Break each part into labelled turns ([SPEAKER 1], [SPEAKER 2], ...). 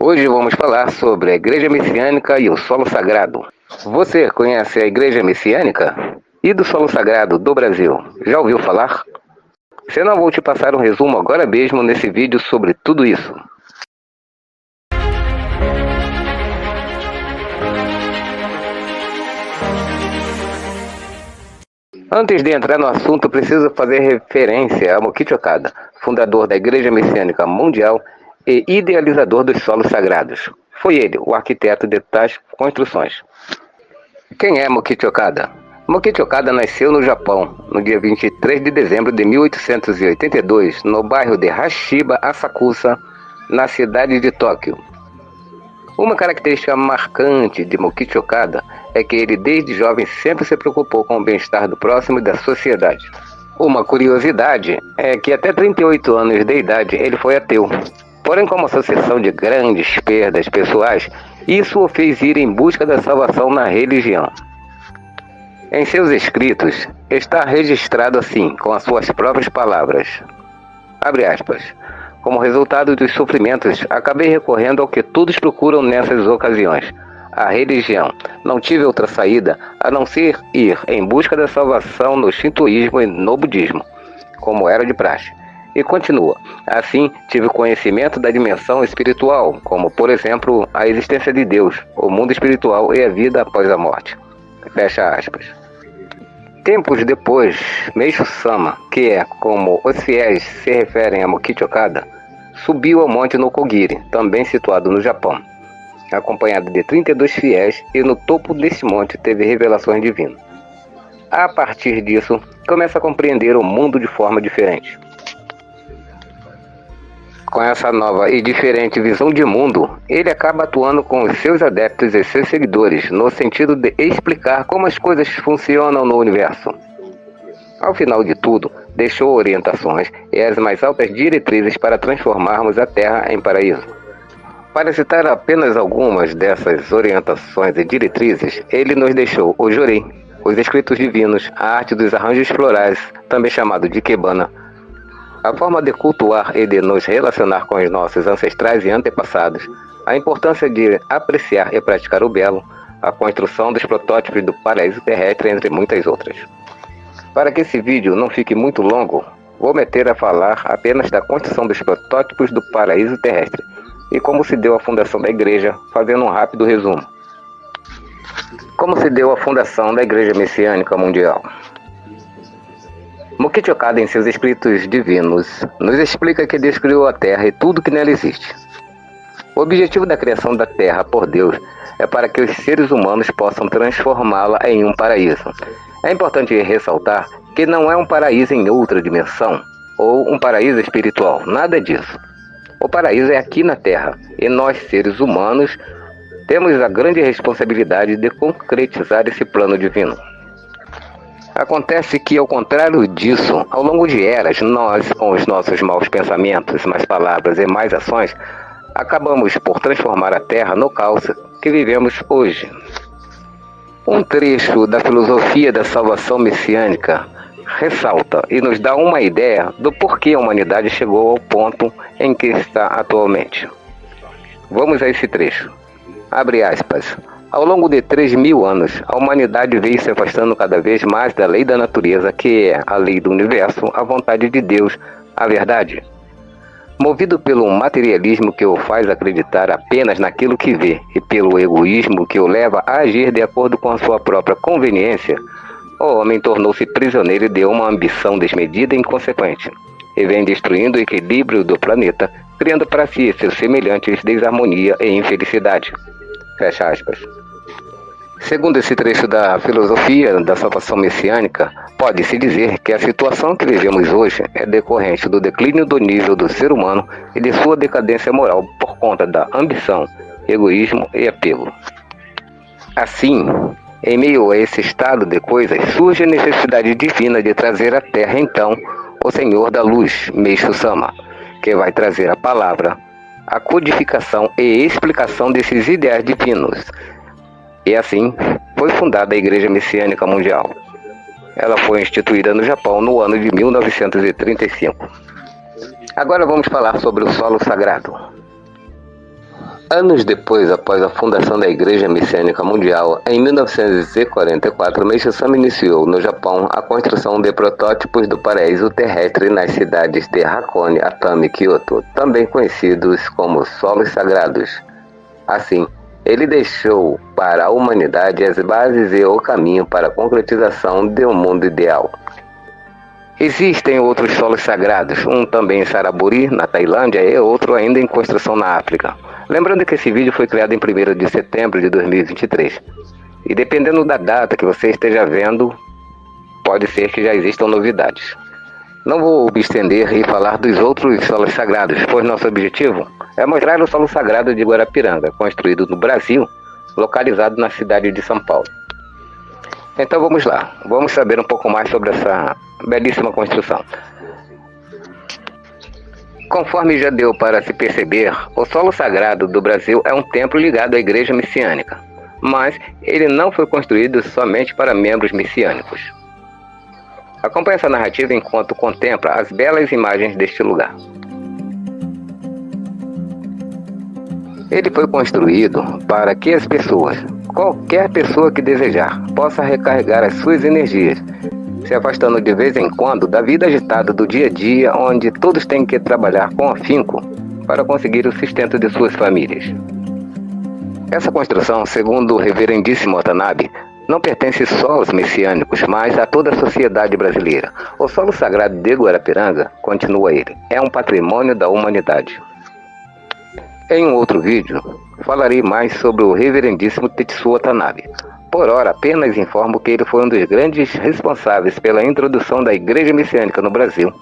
[SPEAKER 1] Hoje vamos falar sobre a Igreja Messiânica e o Solo Sagrado. Você conhece a Igreja Messiânica e do Solo Sagrado do Brasil? Já ouviu falar? Senão vou te passar um resumo agora mesmo nesse vídeo sobre tudo isso. Antes de entrar no assunto, preciso fazer referência a Mokichi Okada, fundador da Igreja Messiânica Mundial e idealizador dos solos sagrados. Foi ele, o arquiteto de tais construções. Quem é Mokichi Okada? Mokichi Okada nasceu no Japão, no dia 23 de dezembro de 1882, no bairro de Hashiba, Asakusa, na cidade de Tóquio. Uma característica marcante de Mokichi Okada é que ele desde jovem sempre se preocupou com o bem-estar do próximo e da sociedade. Uma curiosidade é que até 38 anos de idade ele foi ateu. Porém, como associação de grandes perdas pessoais, isso o fez ir em busca da salvação na religião. Em seus escritos está registrado assim, com as suas próprias palavras. Abre aspas. Como resultado dos sofrimentos, acabei recorrendo ao que todos procuram nessas ocasiões, a religião. Não tive outra saída a não ser ir em busca da salvação no shintoísmo e no budismo, como era de praxe. E continua, assim tive conhecimento da dimensão espiritual, como por exemplo a existência de Deus, o mundo espiritual e a vida após a morte. Fecha aspas. Tempos depois, Meishu-sama, que é como os fiéis se referem a Mokichi Okada, subiu ao monte Nokogiri, também situado no Japão, acompanhado de 32 fiéis, e no topo desse monte teve revelações divinas. A partir disso, começa a compreender o mundo de forma diferente. Com essa nova e diferente visão de mundo, ele acaba atuando com os seus adeptos e seus seguidores, no sentido de explicar como as coisas funcionam no universo. Ao final de tudo, deixou orientações e as mais altas diretrizes para transformarmos a Terra em paraíso. Para citar apenas algumas dessas orientações e diretrizes, ele nos deixou o Jorei, os escritos divinos, a arte dos arranjos florais, também chamado de Ikebana, a forma de cultuar e de nos relacionar com os nossos ancestrais e antepassados, a importância de apreciar e praticar o belo, a construção dos protótipos do paraíso terrestre, entre muitas outras. Para que esse vídeo não fique muito longo, vou meter a falar apenas da construção dos protótipos do paraíso terrestre e como se deu a fundação da igreja, fazendo um rápido resumo. Como se deu a fundação da Igreja Messiânica Mundial? Mokichi Okada, em seus escritos divinos, nos explica que Deus criou a Terra e tudo que nela existe. O objetivo da criação da Terra por Deus é para que os seres humanos possam transformá-la em um paraíso. É importante ressaltar que não é um paraíso em outra dimensão, ou um paraíso espiritual, nada disso. O paraíso é aqui na Terra, e nós, seres humanos, temos a grande responsabilidade de concretizar esse plano divino. Acontece que, ao contrário disso, ao longo de eras, nós, com os nossos maus pensamentos, más palavras e más ações, acabamos por transformar a Terra no caos que vivemos hoje. Um trecho da filosofia da salvação messiânica ressalta e nos dá uma ideia do porquê a humanidade chegou ao ponto em que está atualmente. Vamos a esse trecho. Abre aspas. Ao longo de 3.000 anos, a humanidade veio se afastando cada vez mais da lei da natureza, que é a lei do universo, a vontade de Deus, a verdade. Movido pelo materialismo que o faz acreditar apenas naquilo que vê e pelo egoísmo que o leva a agir de acordo com a sua própria conveniência, o homem tornou-se prisioneiro de uma ambição desmedida e inconsequente, e vem destruindo o equilíbrio do planeta, criando para si e seus semelhantes desarmonia e infelicidade. Fecha aspas. Segundo esse trecho da filosofia da salvação messiânica, pode-se dizer que a situação que vivemos hoje é decorrente do declínio do nível do ser humano e de sua decadência moral por conta da ambição, egoísmo e apego. Assim, em meio a esse estado de coisas, surge a necessidade divina de trazer à Terra, então, o Senhor da Luz, Meishu-sama, que vai trazer a palavra, a codificação e explicação desses ideais divinos. E assim, foi fundada a Igreja Messiânica Mundial. Ela foi instituída no Japão no ano de 1935. Agora vamos falar sobre o solo sagrado. Anos depois, após a fundação da Igreja Messiânica Mundial, em 1944, Meishu Sama iniciou, no Japão, a construção de protótipos do paraíso terrestre nas cidades de Hakone, Atami e Kyoto, também conhecidos como solos sagrados. Assim, ele deixou para a humanidade as bases e o caminho para a concretização de um mundo ideal. Existem outros solos sagrados, um também em Saraburi, na Tailândia, e outro ainda em construção na África. Lembrando que esse vídeo foi criado em 1º de setembro de 2023. E dependendo da data que você esteja vendo, pode ser que já existam novidades. Não vou me estender e falar dos outros solos sagrados, pois nosso objetivo é mostrar o solo sagrado de Guarapiranga, construído no Brasil, localizado na cidade de São Paulo. Então vamos lá, vamos saber um pouco mais sobre essa belíssima construção. Conforme já deu para se perceber, o solo sagrado do Brasil é um templo ligado à Igreja Messiânica, mas ele não foi construído somente para membros messiânicos. Acompanhe essa narrativa enquanto contempla as belas imagens deste lugar. Ele foi construído para que as pessoas, qualquer pessoa que desejar, possa recarregar as suas energias, se afastando de vez em quando da vida agitada do dia a dia, onde todos têm que trabalhar com afinco para conseguir o sustento de suas famílias. Essa construção, segundo o reverendíssimo Watanabe, não pertence só aos messiânicos, mas a toda a sociedade brasileira. O solo sagrado de Guarapiranga, continua ele, é um patrimônio da humanidade. Em um outro vídeo, falarei mais sobre o reverendíssimo Tetsuo Watanabe. Por ora, apenas informo que ele foi um dos grandes responsáveis pela introdução da Igreja Messiânica no Brasil.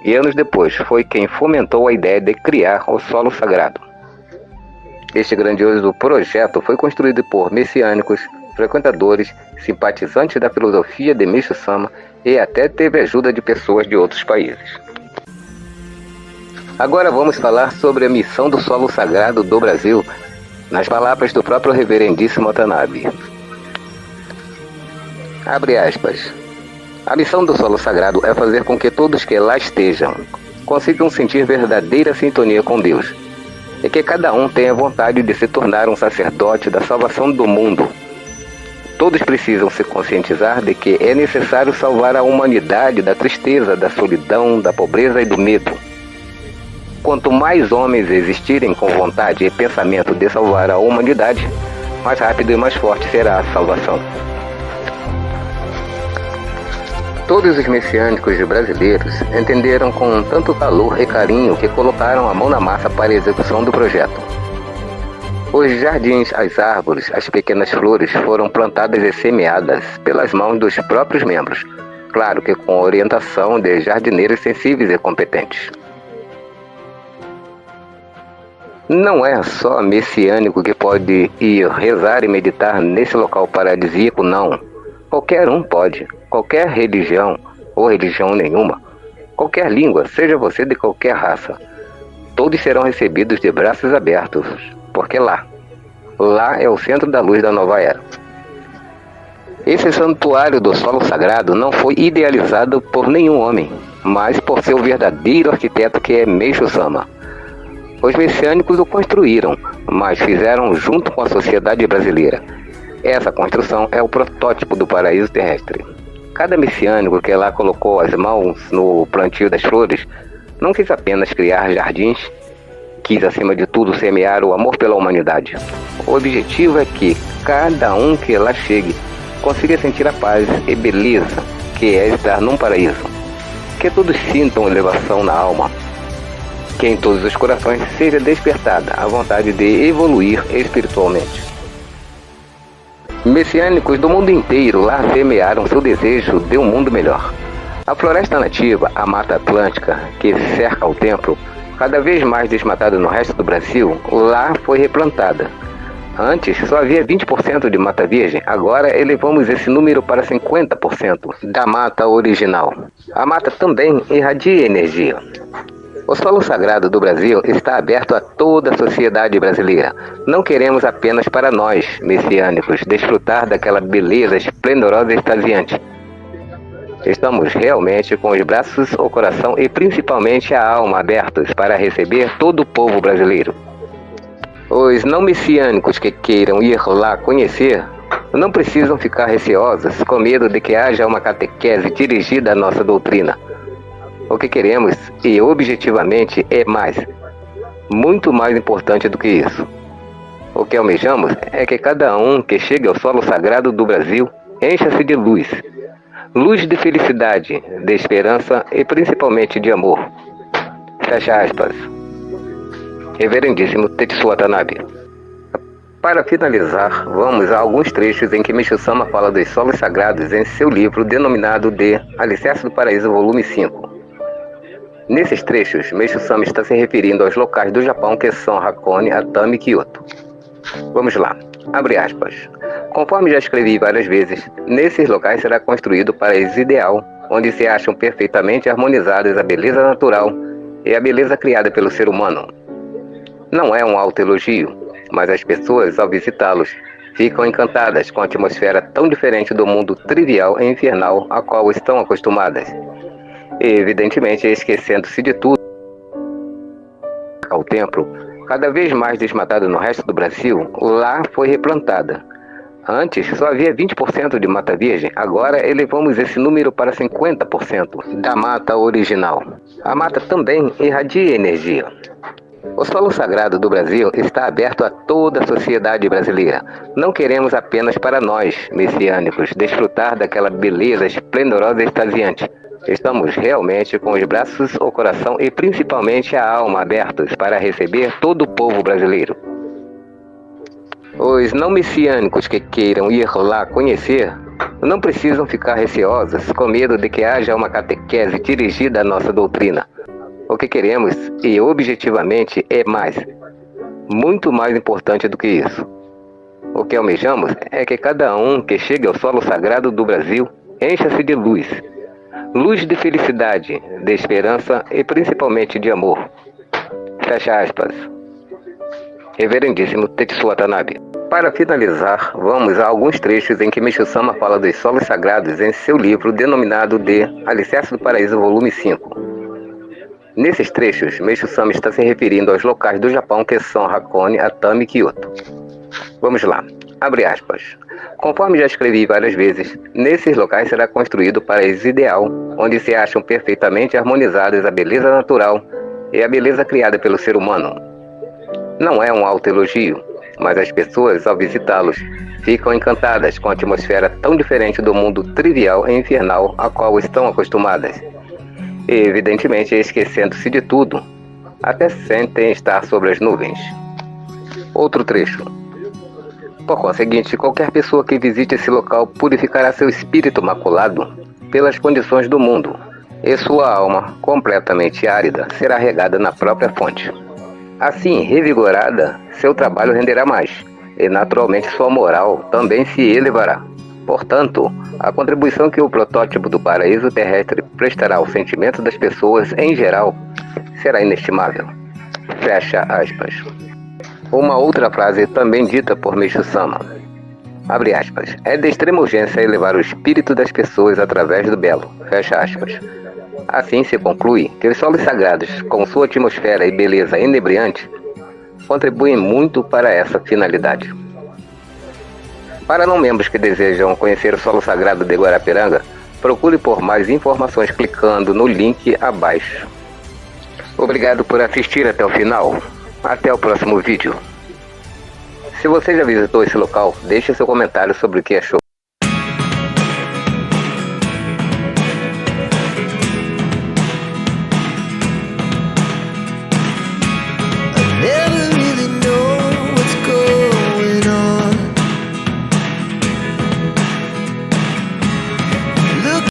[SPEAKER 1] E anos depois, foi quem fomentou a ideia de criar o solo sagrado. Este grandioso projeto foi construído por messiânicos, frequentadores, simpatizantes da filosofia de Meishu Sama e até teve ajuda de pessoas de outros países. Agora vamos falar sobre a missão do solo sagrado do Brasil, nas palavras do próprio reverendíssimo Watanabe. Abre aspas. A missão do solo sagrado é fazer com que todos que lá estejam consigam sentir verdadeira sintonia com Deus, e que cada um tenha vontade de se tornar um sacerdote da salvação do mundo. Todos precisam se conscientizar de que é necessário salvar a humanidade da tristeza, da solidão, da pobreza e do medo. Quanto mais homens existirem com vontade e pensamento de salvar a humanidade, mais rápido e mais forte será a salvação. Todos os messiânicos brasileiros entenderam com tanto calor e carinho que colocaram a mão na massa para a execução do projeto. Os jardins, as árvores, as pequenas flores foram plantadas e semeadas pelas mãos dos próprios membros, claro que com orientação de jardineiros sensíveis e competentes. Não é só messiânico que pode ir rezar e meditar nesse local paradisíaco, não. Qualquer um pode, qualquer religião ou religião nenhuma, qualquer língua, seja você de qualquer raça. Todos serão recebidos de braços abertos, porque lá é o centro da luz da nova era. Esse santuário do solo sagrado não foi idealizado por nenhum homem, mas por seu verdadeiro arquiteto, que é Meishu Sama. Os messiânicos o construíram, mas fizeram junto com a sociedade brasileira. Essa construção é o protótipo do paraíso terrestre. Cada messiânico que lá colocou as mãos no plantio das flores não quis apenas criar jardins, quis acima de tudo semear o amor pela humanidade. O objetivo é que cada um que lá chegue consiga sentir a paz e beleza que é estar num paraíso. Que todos sintam elevação na alma. Que em todos os corações seja despertada a vontade de evoluir espiritualmente. Messiânicos do mundo inteiro lá semearam seu desejo de um mundo melhor. A floresta nativa, a Mata Atlântica, que cerca o templo, cada vez mais desmatada no resto do Brasil, lá foi replantada. Antes só havia 20% de mata virgem, agora elevamos esse número para 50% da mata original. A mata também irradia energia. O solo sagrado do Brasil está aberto a toda a sociedade brasileira. Não queremos apenas para nós, messiânicos, desfrutar daquela beleza esplendorosa e extasiante. Estamos realmente com os braços, o coração e principalmente a alma abertos para receber todo o povo brasileiro. Os não messiânicos que queiram ir lá conhecer não precisam ficar receosos com medo de que haja uma catequese dirigida à nossa doutrina. O que queremos, e objetivamente, é mais, muito mais importante do que isso. O que almejamos é que cada um que chegue ao solo sagrado do Brasil encha-se de luz. Luz de felicidade, de esperança e principalmente de amor. Fecha aspas. Reverendíssimo Tetsu Watanabe. Para finalizar, vamos a alguns trechos em que Meixo Sama fala dos solos sagrados em seu livro denominado de Alicerce do Paraíso, volume 5. Nesses trechos, Meixo Sama está se referindo aos locais do Japão que são Hakone, Atami e Kyoto. Vamos lá, abre aspas. Conforme já escrevi várias vezes, nesses locais será construído o paraíso ideal, onde se acham perfeitamente harmonizadas a beleza natural e a beleza criada pelo ser humano. Não é um autoelogio, mas as pessoas, ao visitá-los, ficam encantadas com a atmosfera tão diferente do mundo trivial e infernal a qual estão acostumadas. E, evidentemente, esquecendo-se de tudo, ao templo, cada vez mais desmatado no resto do Brasil, lá foi replantada. Antes só havia 20% de mata virgem, agora elevamos esse número para 50% da mata original. A mata também irradia energia. O solo sagrado do Brasil está aberto a toda a sociedade brasileira. Não queremos apenas para nós, messiânicos, desfrutar daquela beleza esplendorosa e extasiante. Estamos realmente com os braços, o coração e principalmente a alma abertos para receber todo o povo brasileiro. Os não messiânicos que queiram ir lá conhecer não precisam ficar receosos com medo de que haja uma catequese dirigida à nossa doutrina. O que queremos, e objetivamente, é mais, muito mais importante do que isso. O que almejamos é que cada um que chegue ao solo sagrado do Brasil encha-se de luz. Luz de felicidade, de esperança e principalmente de amor. Fecha aspas. Reverendíssimo Tetsu Watanabe. Para finalizar, vamos a alguns trechos em que Meixo Sama fala dos solos sagrados em seu livro denominado de Alicerce do Paraíso, volume 5. Nesses trechos, Meixo Sama está se referindo aos locais do Japão que são Hakone, Atami e Kyoto. Vamos lá, abre aspas. Conforme já escrevi várias vezes, nesses locais será construído o paraíso ideal, onde se acham perfeitamente harmonizadas a beleza natural e a beleza criada pelo ser humano. Não é um autoelogio, mas as pessoas, ao visitá-los, ficam encantadas com a atmosfera tão diferente do mundo trivial e infernal a qual estão acostumadas. E, evidentemente, esquecendo-se de tudo, até sentem estar sobre as nuvens. Outro trecho. Por conseguinte, qualquer pessoa que visite esse local purificará seu espírito maculado pelas condições do mundo, e sua alma, completamente árida, será regada na própria fonte. Assim, revigorada, seu trabalho renderá mais, e naturalmente sua moral também se elevará. Portanto, a contribuição que o protótipo do paraíso terrestre prestará ao sentimento das pessoas em geral será inestimável. Fecha aspas. Uma outra frase também dita por Meixo Sama. Abre aspas. É de extrema urgência elevar o espírito das pessoas através do belo. Fecha aspas. Assim se conclui que os solos sagrados, com sua atmosfera e beleza inebriante, contribuem muito para essa finalidade. Para não membros que desejam conhecer o solo sagrado de Guarapiranga, procure por mais informações clicando no link abaixo. Obrigado por assistir até o final. Até o próximo vídeo. Se você já visitou esse local, deixe seu comentário sobre o que achou.